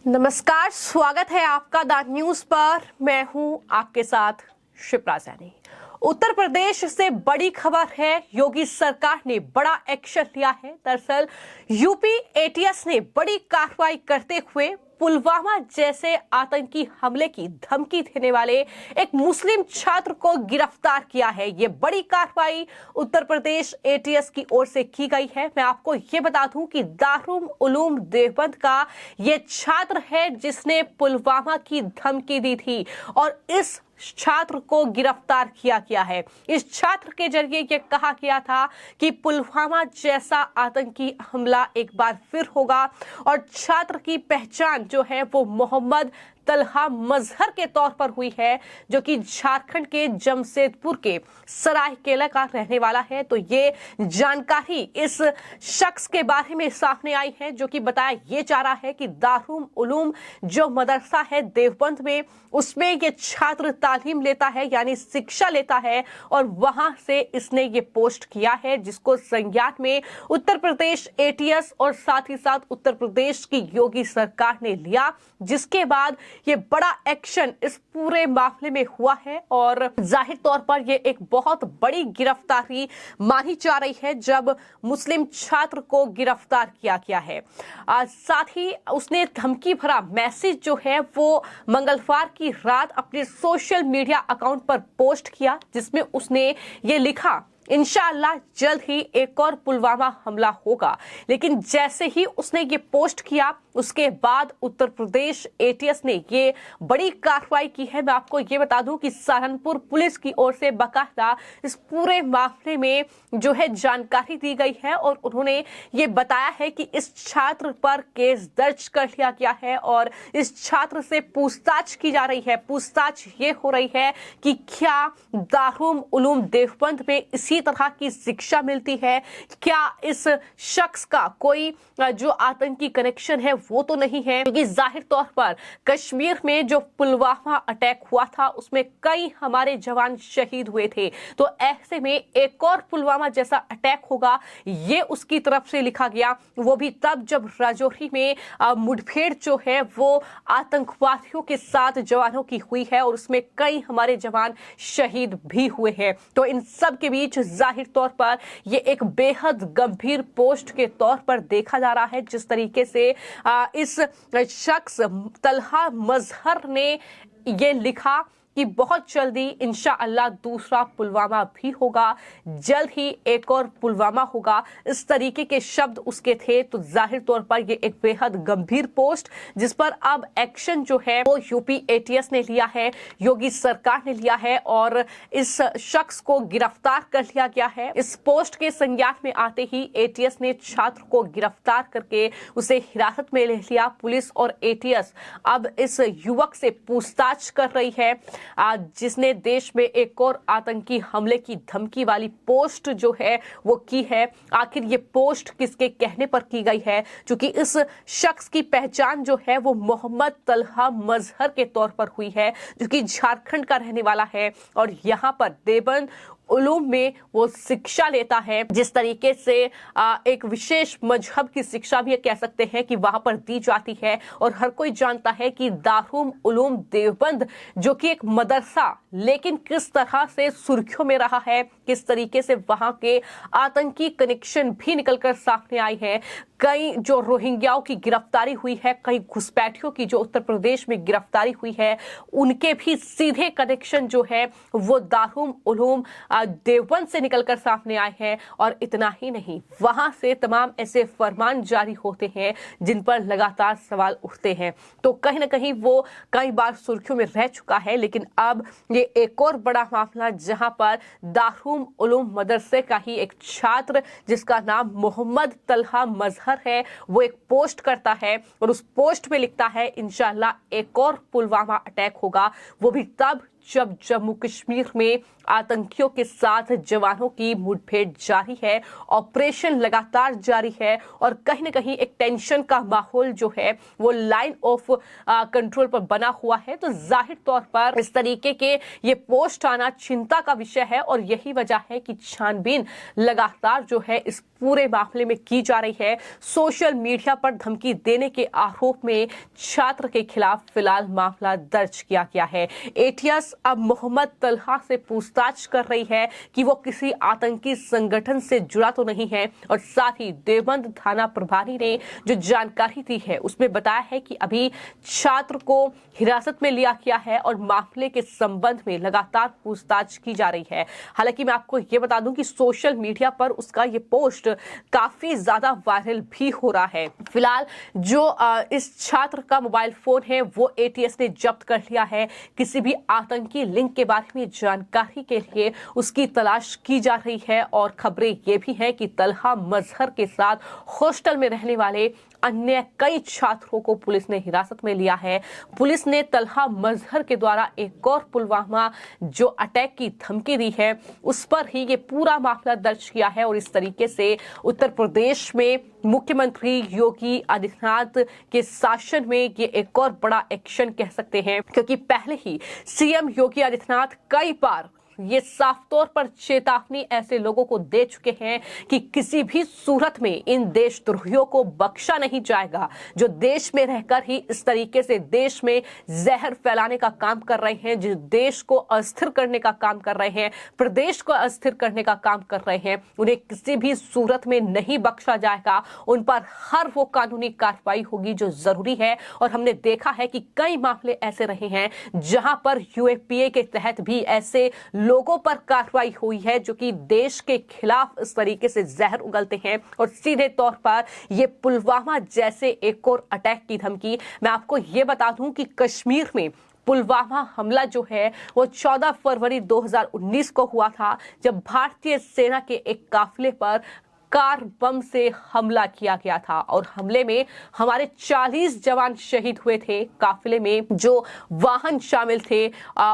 नमस्कार, स्वागत है आपका द न्यूज पर। मैं हूं आपके साथ शिप्रा सैनी। उत्तर प्रदेश से बड़ी खबर है, योगी सरकार ने बड़ा एक्शन लिया है। दरअसल यूपी एटीएस ने बड़ी कार्रवाई करते हुए पुलवामा जैसे आतंकी हमले की धमकी देने वाले एक मुस्लिम छात्र को गिरफ्तार किया है। ये बड़ी कार्रवाई उत्तर प्रदेश एटीएस की ओर से की गई है। मैं आपको ये बता दूं कि दारुल उलूम देवबंद का ये छात्र है जिसने पुलवामा की धमकी दी थी और इस छात्र को गिरफ्तार किया गया है। इस छात्र के जरिए यह कहा गया था कि पुलवामा जैसा आतंकी हमला एक बार फिर होगा और छात्र की पहचान जो है वो मोहम्मद तलहा मजहर के तौर पर हुई है, जो कि झारखंड के जमशेदपुर के सरायकेला का रहने वाला है। तो ये जानकारी इस शख्स के बारे में सामने आई है, जो कि बताया ये जा रहा है कि दारुल उलूम जो मदरसा है देवबंद में, उसमें ये छात्र तालीम लेता है, यानी शिक्षा लेता है, और वहां से इसने ये पोस्ट किया है, जिसको संज्ञान में उत्तर प्रदेश एटीएस और साथ ही साथ उत्तर प्रदेश की योगी सरकार ने लिया, जिसके बाद ये बड़ा एक्शन इस पूरे मामले में हुआ है। और जाहिर तौर पर ये एक बहुत बड़ी गिरफ्तारी मानी जा रही है जब मुस्लिम छात्र को गिरफ्तार किया गया है। साथ ही उसने धमकी भरा मैसेज जो है वो मंगलवार की रात अपने सोशल मीडिया अकाउंट पर पोस्ट किया, जिसमें उसने ये लिखा, इंशाअल्लाह जल्द ही एक और पुलवामा हमला होगा। लेकिन जैसे ही उसने ये पोस्ट किया उसके बाद उत्तर प्रदेश एटीएस ने ये बड़ी कार्रवाई की है। मैं आपको ये बता दूं कि सहारनपुर पुलिस की ओर से बाकायदा इस पूरे मामले में जो है जानकारी दी गई है और उन्होंने ये बताया है कि इस छात्र पर केस दर्ज कर लिया गया है और इस छात्र से पूछताछ की जा रही है। पूछताछ ये हो रही है कि क्या दारुल उलूम देवबंद में इसी तरह की शिक्षा मिलती है, क्या इस शख्स का कोई जो आतंकी कनेक्शन है वो तो नहीं है, क्योंकि जाहिर तौर पर कश्मीर में जो पुलवामा अटैक हुआ था उसमें कई हमारे जवान शहीद हुए थे। तो ऐसे में एक और पुलवामा जैसा अटैक होगा, ये उसकी तरफ से लिखा गया, वो भी तब जब राजौरी में मुठभेड़ जो है वो आतंकवादियों के साथ जवानों की हुई है और उसमें कई हमारे जवान शहीद भी हुए हैं। तो इन सब के बीच जाहिर तौर पर ये एक बेहद गंभीर पोस्ट के तौर पर देखा जा रहा है, जिस तरीके से इस शख्स तलहा मजहर ने ये लिखा कि बहुत जल्दी इंशाअल्लाह दूसरा पुलवामा भी होगा, जल्द ही एक और पुलवामा होगा, इस तरीके के शब्द उसके थे। तो जाहिर तौर पर ये एक बेहद गंभीर पोस्ट, जिस पर अब एक्शन जो है वो यूपी एटीएस ने लिया है, योगी सरकार ने लिया है और इस शख्स को गिरफ्तार कर लिया गया है। इस पोस्ट के संज्ञान में आते ही एटीएस ने छात्र को गिरफ्तार करके उसे हिरासत में ले लिया। पुलिस और एटीएस अब इस युवक से पूछताछ कर रही है, जिसने देश में एक और आतंकी हमले की धमकी वाली पोस्ट जो है वो की है। आखिर ये पोस्ट किसके कहने पर की गई है, क्योंकि इस शख्स की पहचान जो है वो मोहम्मद तलहा मजहर के तौर पर हुई है, जो कि झारखंड का रहने वाला है और यहाँ पर देवबंद उलूम में वो शिक्षा लेता है। जिस तरीके से एक विशेष मजहब की शिक्षा भी कह सकते हैं कि वहां पर दी जाती है और हर कोई जानता है कि दारुल उलूम देवबंद जो कि एक मदरसा, लेकिन किस तरह से सुर्खियों में रहा है, किस तरीके से वहां के आतंकी कनेक्शन भी निकलकर सामने आई है। कई जो रोहिंग्याओं की गिरफ्तारी हुई है, कई घुसपैठियों की जो उत्तर प्रदेश में गिरफ्तारी हुई है, उनके भी सीधे कनेक्शन जो है वो दारुल उलूम देवबंद से निकलकर सामने आए हैं। और इतना ही नहीं, वहां से तमाम ऐसे फरमान जारी होते हैं जिन पर लगातार सवाल उठते हैं। तो कहीं ना कहीं वो कई बार सुर्खियों में रह चुका है, लेकिन अब ये एक और बड़ा मामला, जहां पर दारुल उलूम मदरसे का ही एक छात्र जिसका नाम मोहम्मद तलहा मजहर है, वो एक पोस्ट करता है और उस पोस्ट में लिखता है इंशाअल्लाह एक और पुलवामा अटैक होगा, वो भी तब जब जम्मू कश्मीर में आतंकियों के साथ जवानों की मुठभेड़ जारी है, ऑपरेशन लगातार जारी है और कहीं ना कहीं एक टेंशन का माहौल जो है वो लाइन ऑफ कंट्रोल पर बना हुआ है। तो जाहिर तौर पर इस तरीके के ये पोस्ट आना चिंता का विषय है और यही वजह है कि छानबीन लगातार जो है इस पूरे मामले में की जा रही है। सोशल मीडिया पर धमकी देने के आरोप में छात्र के खिलाफ फिलहाल मामला दर्ज किया गया है। एटीएस अब मोहम्मद तलहा से पूछताछ कर रही है कि वो किसी आतंकी संगठन से जुड़ा तो नहीं है और साथ ही देवबंद थाना प्रभारी ने जो जानकारी दी है उसमें बताया है कि अभी छात्र को हिरासत में लिया गया है और मामले के संबंध में लगातार पूछताछ की जा रही है। हालांकि मैं आपको ये बता दूं कि सोशल मीडिया पर उसका ये पोस्ट काफी ज्यादा वायरल भी हो रहा है। फिलहाल जो इस छात्र का मोबाइल फोन है वो एटीएस ने जब्त कर लिया है। किसी भी आतंकी लिंक के बारे में जानकारी के लिए उसकी तलाश की जा रही है और खबरें ये भी हैं कि तलहा मजहर के साथ हॉस्टल में रहने वाले अन्य कई छात्रों को पुलिस ने हिरासत में लिया है। पुलिस ने तलहा मजहर के द्वारा एक और पुलवामा जो अटैक की धमकी दी है उस पर ही ये पूरा मामला दर्ज किया है और इस तरीके से उत्तर प्रदेश में मुख्यमंत्री योगी आदित्यनाथ के शासन में ये एक और बड़ा एक्शन कह सकते हैं, क्योंकि पहले ही सीएम योगी आदित्यनाथ कई बार ये साफ तौर पर चेतावनी ऐसे लोगों को दे चुके हैं कि किसी भी सूरत में इन देशद्रोहियों को बख्शा नहीं जाएगा, जो देश में रहकर ही इस तरीके से देश में जहर फैलाने का काम कर रहे हैं, जो देश को अस्थिर करने का काम कर रहे हैं, प्रदेश को अस्थिर करने का काम कर रहे हैं, उन्हें किसी भी सूरत में नहीं बख्शा जाएगा। उन पर हर वो कानूनी कार्रवाई होगी जो जरूरी है। और हमने देखा है कि कई मामले ऐसे रहे हैं जहां पर यूएपीए के तहत भी ऐसे लोगों पर कार्रवाई हुई है जो कि देश के खिलाफ इस तरीके से जहर उगलते हैं। और सीधे तौर पर ये पुलवामा जैसे एक और अटैक की धमकी, मैं आपको ये बता दूं कि कश्मीर में पुलवामा हमला जो है वो 14 फरवरी 2019 को हुआ था, जब भारतीय सेना के एक काफिले पर कार बम से हमला किया गया था और हमले में हमारे 40 जवान शहीद हुए थे। काफिले में जो वाहन शामिल थे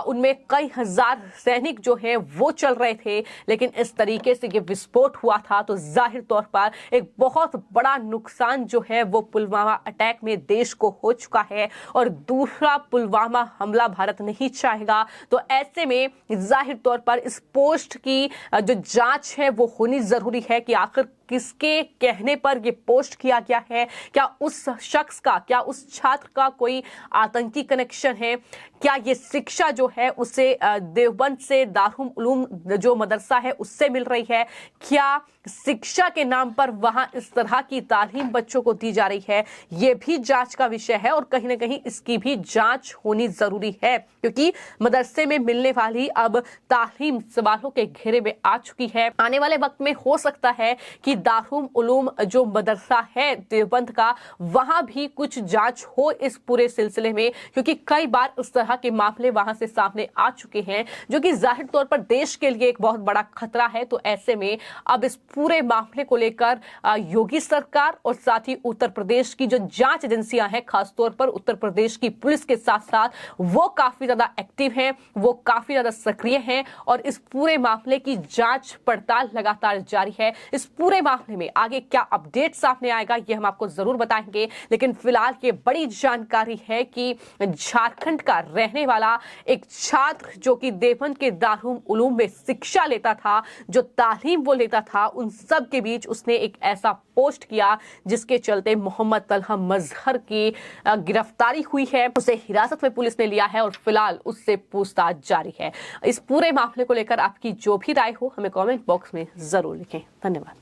उनमें कई हजार सैनिक जो है वो चल रहे थे, लेकिन इस तरीके से ये विस्फोट हुआ था तो जाहिर तौर पर एक बहुत बड़ा नुकसान जो है वो पुलवामा अटैक में देश को हो चुका है और दूसरा पुलवामा हमला भारत नहीं चाहेगा। तो ऐसे में जाहिर तौर पर इस पोस्ट की जो जांच है वो होनी जरूरी है कि आखिर किसके कहने पर ये पोस्ट किया गया है। क्या उस शख्स का, क्या उस छात्र का कोई आतंकी कनेक्शन है? क्या ये शिक्षा जो है उसे देवबंद से दारुल उलूम जो मदरसा है उससे मिल रही है? क्या शिक्षा के नाम पर वहां इस तरह की तालीम बच्चों को दी जा रही है? ये भी जांच का विषय है और कहीं ना कहीं इसकी भी जांच होनी जरूरी है, क्योंकि मदरसे में मिलने वाली अब तालीम सवालों के घेरे में आ चुकी है। आने वाले वक्त में हो सकता है कि दारुल उलूम जो मदरसा है देवबंद का, वहां भी कुछ जांच हो इस पूरे सिलसिले में, क्योंकि कई बार इस तरह के मामले वहां से सामने आ चुके हैं जो कि जाहिर तौर पर देश के लिए एक बहुत बड़ा खतरा है। तो ऐसे में अब इस पूरे मामले को लेकर योगी सरकार और साथ ही उत्तर प्रदेश की जो जांच एजेंसियां हैं, खासतौर पर उत्तर प्रदेश की पुलिस के साथ साथ वो काफी ज्यादा एक्टिव हैं, वो काफी ज्यादा सक्रिय हैं और इस पूरे मामले की जांच पड़ताल लगातार जारी है। इस पूरे मामले में आगे क्या अपडेट सामने आएगा ये हम आपको जरूर बताएंगे, लेकिन फिलहाल ये बड़ी जानकारी है कि झारखंड का रहने वाला एक छात्र जो कि देवबंद के दारुल उलूम में शिक्षा लेता था, जो तालीम वो लेता था, उन सब के बीच उसने एक ऐसा पोस्ट किया जिसके चलते मोहम्मद तलहा मजहर की गिरफ्तारी हुई है। उसे हिरासत में पुलिस ने लिया है और फिलहाल उससे पूछताछ जारी है। इस पूरे मामले को लेकर आपकी जो भी राय हो हमें कमेंट बॉक्स में जरूर लिखें। धन्यवाद।